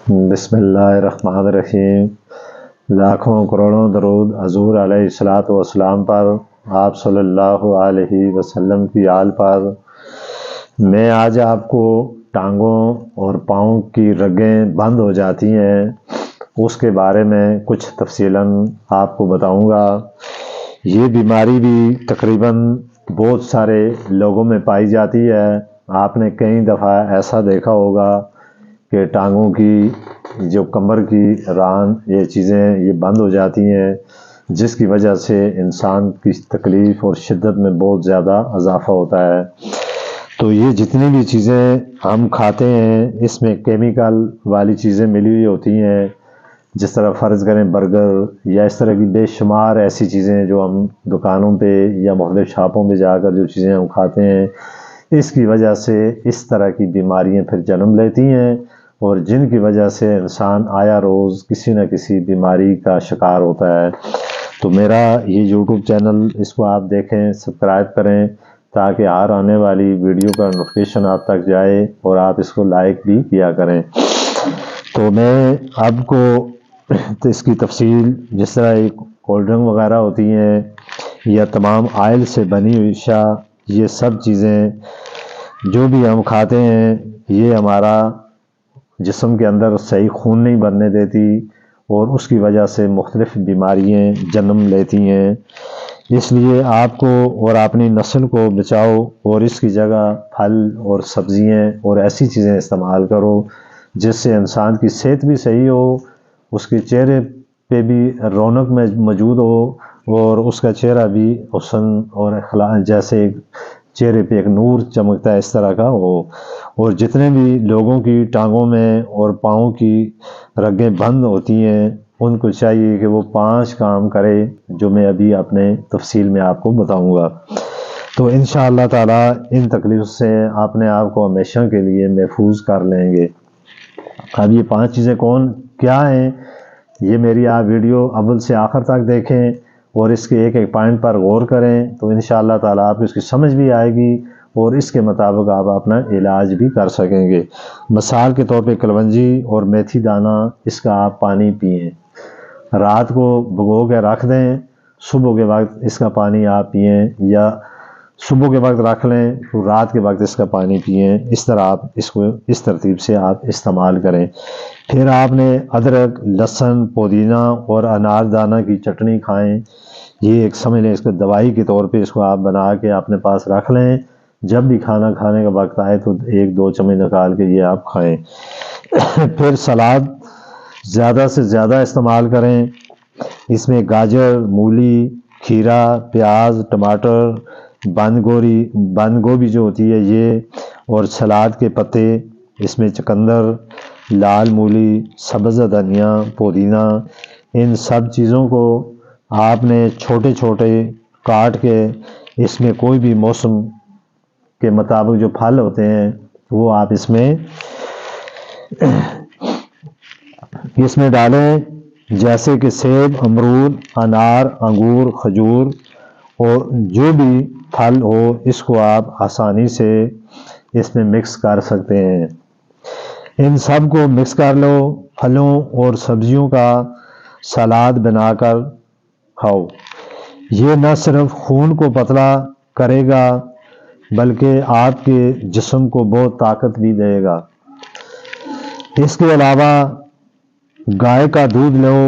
بسم اللہ الرحمن الرحیم۔ لاکھوں کروڑوں درود حضور علیہ الصلوۃ والسلام پر، آپ صلی اللہ علیہ وسلم کی آل پر۔ میں آج آپ کو ٹانگوں اور پاؤں کی رگیں بند ہو جاتی ہیں اس کے بارے میں کچھ تفصیلاً آپ کو بتاؤں گا۔ یہ بیماری بھی تقریباً بہت سارے لوگوں میں پائی جاتی ہے۔ آپ نے کئی دفعہ ایسا دیکھا ہوگا کہ ٹانگوں کی جو کمر کی ران یہ چیزیں یہ بند ہو جاتی ہیں، جس کی وجہ سے انسان کی تکلیف اور شدت میں بہت زیادہ اضافہ ہوتا ہے۔ تو یہ جتنی بھی چیزیں ہم کھاتے ہیں اس میں کیمیکل والی چیزیں ملی ہوئی ہوتی ہیں، جس طرح فرض کریں برگر یا اس طرح کی بے شمار ایسی چیزیں جو ہم دکانوں پہ یا مختلف شاپوں پہ جا کر جو چیزیں ہم کھاتے ہیں، اس کی وجہ سے اس طرح کی بیماریاں پھر جنم لیتی ہیں، اور جن کی وجہ سے انسان آیا روز کسی نہ کسی بیماری کا شکار ہوتا ہے۔ تو میرا یہ یوٹیوب چینل، اس کو آپ دیکھیں، سبسکرائب کریں تاکہ ہر آنے والی ویڈیو کا نوٹیفیکیشن آپ تک جائے، اور آپ اس کو لائک بھی کیا کریں۔ تو میں آپ کو اس کی تفصیل، جس طرح ایک کولڈ ڈرنک وغیرہ ہوتی ہیں یا تمام آئل سے بنی ہوئی اشیاء، یہ سب چیزیں جو بھی ہم کھاتے ہیں یہ ہمارا جسم کے اندر صحیح خون نہیں بننے دیتی، اور اس کی وجہ سے مختلف بیماریاں جنم لیتی ہیں۔ اس لیے آپ کو اور اپنی نسل کو بچاؤ، اور اس کی جگہ پھل اور سبزیاں اور ایسی چیزیں استعمال کرو جس سے انسان کی صحت بھی صحیح ہو، اس کے چہرے پہ بھی رونق میں موجود ہو، اور اس کا چہرہ بھی حسن اور اخلاق جیسے چہرے پہ ایک نور چمکتا ہے اس طرح کا ہو۔ اور جتنے بھی لوگوں کی ٹانگوں میں اور پاؤں کی رگیں بند ہوتی ہیں ان کو چاہیے کہ وہ 5 کام کرے جو میں ابھی اپنے تفصیل میں آپ کو بتاؤں گا۔ تو انشاءاللہ تعالی ان تکلیف سے اپنے آپ کو ہمیشہ کے لیے محفوظ کر لیں گے۔ اب یہ 5 چیزیں کیا ہیں، یہ میری آپ ویڈیو اول سے آخر تک دیکھیں اور اس کے ایک ایک پوائنٹ پر غور کریں، تو انشاءاللہ تعالی آپ اس کی سمجھ بھی آئے گی اور اس کے مطابق آپ اپنا علاج بھی کر سکیں گے۔ مثال کے طور پہ کلونجی اور میتھی دانہ، اس کا آپ پانی پئیں، رات کو بھگو کے رکھ دیں، صبح کے وقت اس کا پانی آپ پئیں، یا صبح کے وقت رکھ لیں تو رات کے وقت اس کا پانی پئیں۔ اس طرح آپ اس کو اس ترتیب سے آپ استعمال کریں۔ پھر آپ نے ادرک، لہسن، پودینہ اور انار دانہ کی چٹنی کھائیں۔ یہ ایک سمجھ لیں اس کو دوائی کے طور پہ اس کو آپ بنا کے اپنے پاس رکھ لیں، جب بھی کھانا کھانے کا وقت آئے تو 1-2 چمچ نکال کے یہ آپ کھائیں۔ پھر سلاد زیادہ سے زیادہ استعمال کریں، اس میں گاجر، مولی، کھیرا، پیاز، ٹماٹر، بند گوبھی جو ہوتی ہے یہ، اور سلاد کے پتے، اس میں چقندر، لال مولی، سبز دھنیا، پودینہ، ان سب چیزوں کو آپ نے چھوٹے چھوٹے کاٹ کے، اس میں کوئی بھی موسم کے مطابق جو پھل ہوتے ہیں وہ آپ اس میں ڈالیں، جیسے کہ سیب، امرود، انار، انگور، کھجور، اور جو بھی پھل ہو اس کو آپ آسانی سے اس میں مکس کر سکتے ہیں۔ ان سب کو مکس کر لو، پھلوں اور سبزیوں کا سلاد بنا کر کھاؤ۔ یہ نہ صرف خون کو پتلا کرے گا بلکہ آپ کے جسم کو بہت طاقت بھی دے گا۔ اس کے علاوہ گائے کا دودھ لو،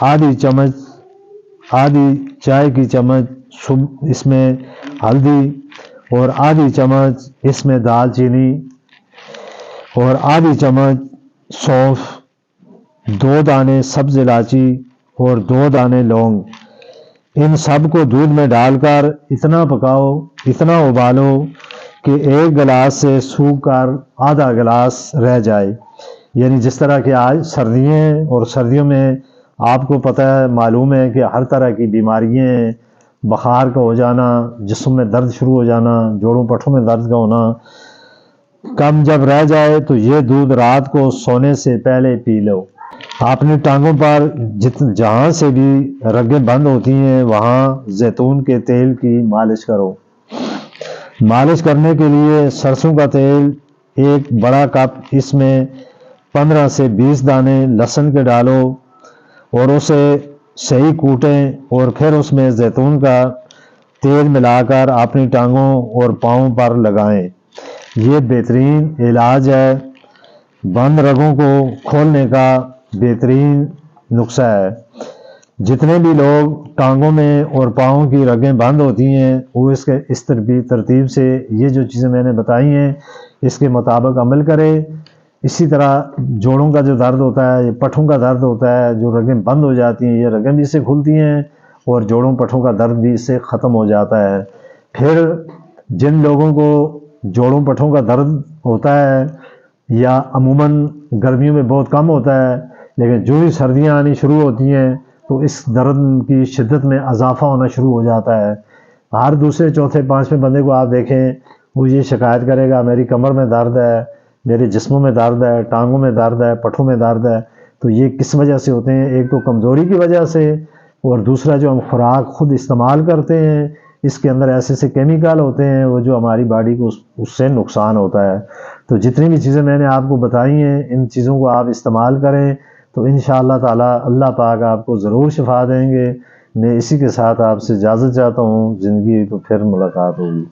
آدھی چائے کی چمچ اس میں ہلدی، اور آدھی چمچ اس میں دال چینی، اور آدھی چمچ سونف، 2 دانے سبز الائچی اور 2 دانے لونگ، ان سب کو دودھ میں ڈال کر اتنا پکاؤ، اتنا ابالو کہ 1 گلاس سے سوکھ کر آدھا گلاس رہ جائے۔ یعنی جس طرح کہ آج سردیاں ہیں، اور سردیوں میں آپ کو پتہ ہے، معلوم ہے کہ ہر طرح کی بیماریاں ہیں، بخار کا ہو جانا، جسم میں درد شروع ہو جانا، جوڑوں پٹھوں میں درد کا ہونا، کم جب رہ جائے تو یہ دودھ رات کو سونے سے پہلے پی لو۔ اپنی ٹانگوں پر جہاں سے بھی رگیں بند ہوتی ہیں وہاں زیتون کے تیل کی مالش کرو۔ مالش کرنے کے لیے سرسوں کا تیل 1 بڑا کپ، اس میں 15 سے 20 دانے لہسن کے ڈالو اور اسے صحیح کوٹیں اور پھر اس میں زیتون کا تیل ملا کر اپنی ٹانگوں اور پاؤں پر لگائیں۔ یہ بہترین علاج ہے، بند رگوں کو کھولنے کا بہترین نسخہ ہے۔ جتنے بھی لوگ ٹانگوں میں اور پاؤں کی رگیں بند ہوتی ہیں وہ اس ترتیب سے یہ جو چیزیں میں نے بتائی ہیں اس کے مطابق عمل کرے۔ اسی طرح جوڑوں کا جو درد ہوتا ہے، یہ پٹھوں کا درد ہوتا ہے، جو رگیں بند ہو جاتی ہیں یہ رگیں بھی اس سے کھلتی ہیں اور جوڑوں پٹھوں کا درد بھی اس سے ختم ہو جاتا ہے۔ پھر جن لوگوں کو جوڑوں پٹھوں کا درد ہوتا ہے یا عموماً گرمیوں میں بہت کم ہوتا ہے، لیکن جو ہی سردیاں آنی شروع ہوتی ہیں تو اس درد کی شدت میں اضافہ ہونا شروع ہو جاتا ہے۔ ہر دوسرے چوتھے پانچویں بندے کو آپ دیکھیں وہ یہ شکایت کرے گا میری کمر میں درد ہے، میرے جسموں میں درد ہے، ٹانگوں میں درد ہے، پٹھوں میں درد ہے۔ تو یہ کس وجہ سے ہوتے ہیں؟ ایک تو کمزوری کی وجہ سے، اور دوسرا جو ہم خوراک خود استعمال کرتے ہیں اس کے اندر ایسے ایسے کیمیکل ہوتے ہیں وہ جو ہماری باڈی کو اس سے نقصان ہوتا ہے۔ تو جتنی بھی چیزیں میں نے آپ کو بتائی ہیں ان چیزوں کو آپ استعمال کریں تو انشاءاللہ تعالی اللہ پاک آپ کو ضرور شفا دیں گے۔ میں اسی کے ساتھ آپ سے اجازت چاہتا ہوں، زندگی تو پھر ملاقات ہوگی۔